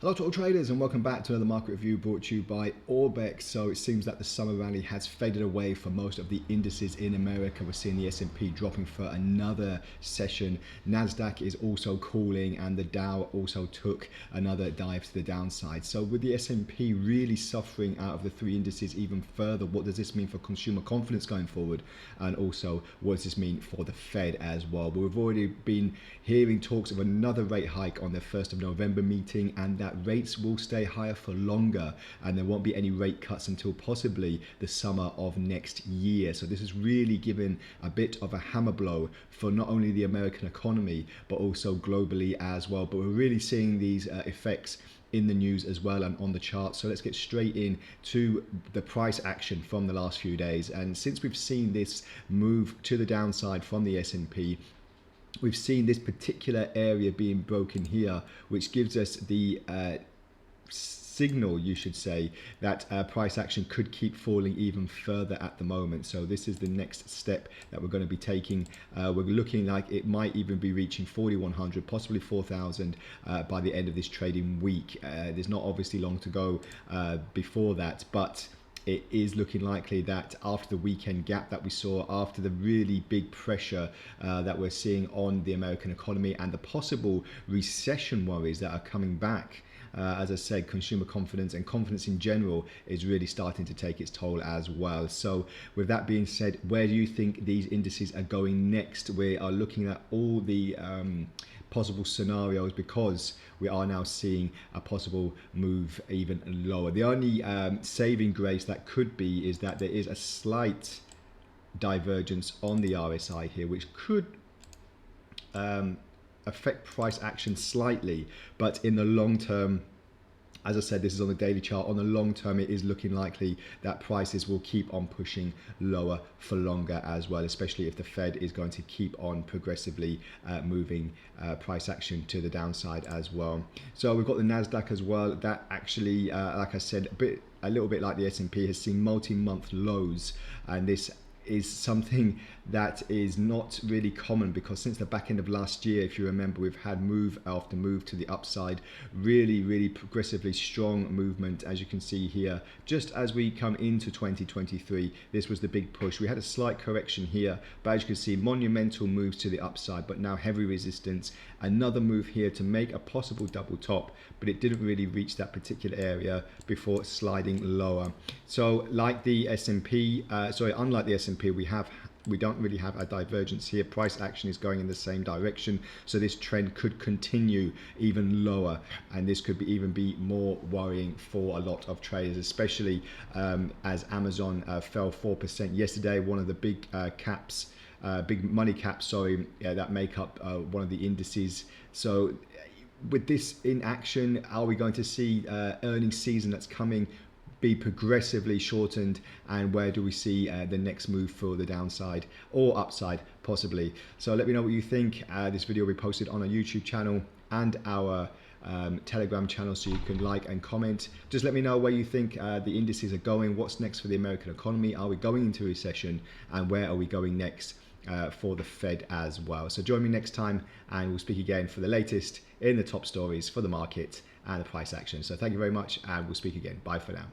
Hello to all traders and welcome back to another market review brought to you by Orbex. So it seems that the summer rally has faded away for most of the indices in America. We're seeing the S&P dropping for another session. NASDAQ is also cooling and the Dow also took another dive to the downside. So with the S&P really suffering out of the three indices even further, what does this mean for consumer confidence going forward? And also what does this mean for the Fed as well? But we've already been hearing talks of another rate hike on their 1st of November meeting, and that rates will stay higher for longer and there won't be any rate cuts until possibly the summer of next year. So this has really given a bit of a hammer blow for not only the American economy but also globally as well. But we're really seeing these effects in the news as well and on the chart. So let's get straight in to the price action from the last few days. And since we've seen this move to the downside from the S&P, we've seen this particular area being broken here, which gives us the signal, you should say, that price action could keep falling even further at the moment. So this is the next step that we're going to be taking. We're looking like it might even be reaching 4,100, possibly 4,000 by the end of this trading week. There's not obviously long to go before that, but it is looking likely that after the weekend gap that we saw, after the really big pressure that we're seeing on the American economy and the possible recession worries that are coming back, as I said, consumer confidence and confidence in general is really starting to take its toll as well. So with that being said, where do you think these indices are going next? We are looking at all the possible scenarios because we are now seeing a possible move even lower. The only saving grace that could be is that there is a slight divergence on the RSI here, which could affect price action slightly, but in the long term, as I said, this is on the daily chart. On the long term, it is looking likely that prices will keep on pushing lower for longer as well, especially if the Fed is going to keep on progressively moving price action to the downside as well. So we've got the NASDAQ as well. That actually, like I said, a little bit like the S&P, has seen multi-month lows, and this is something that is not really common because since the back end of last year, if you remember, we've had move after move to the upside, really progressively strong movement, as you can see here. Just as we come into 2023, this was the big push. We had a slight correction here, but as you can see, monumental moves to the upside, but now heavy resistance. Another move here to make a possible double top, but it didn't really reach that particular area before sliding lower. So like the S&P, unlike the S&P, we don't really have a divergence here. Price action is going in the same direction, so this trend could continue even lower, and this could even be more worrying for a lot of traders, especially as Amazon fell 4% yesterday. One of the big big money caps, that make up one of the indices. So with this in action, are we going to see earnings season that's coming be progressively shortened, and where do we see the next move for the downside or upside possibly? So let me know what you think. This video will be posted on our YouTube channel and our Telegram channel, so you can like and comment. Just let me know where you think the indices are going. What's next for the American economy? Are we going into recession, and where are we going next for the Fed as well? So join me next time and we'll speak again for the latest in the top stories for the market and the price action. So thank you very much, and we'll speak again. Bye for now.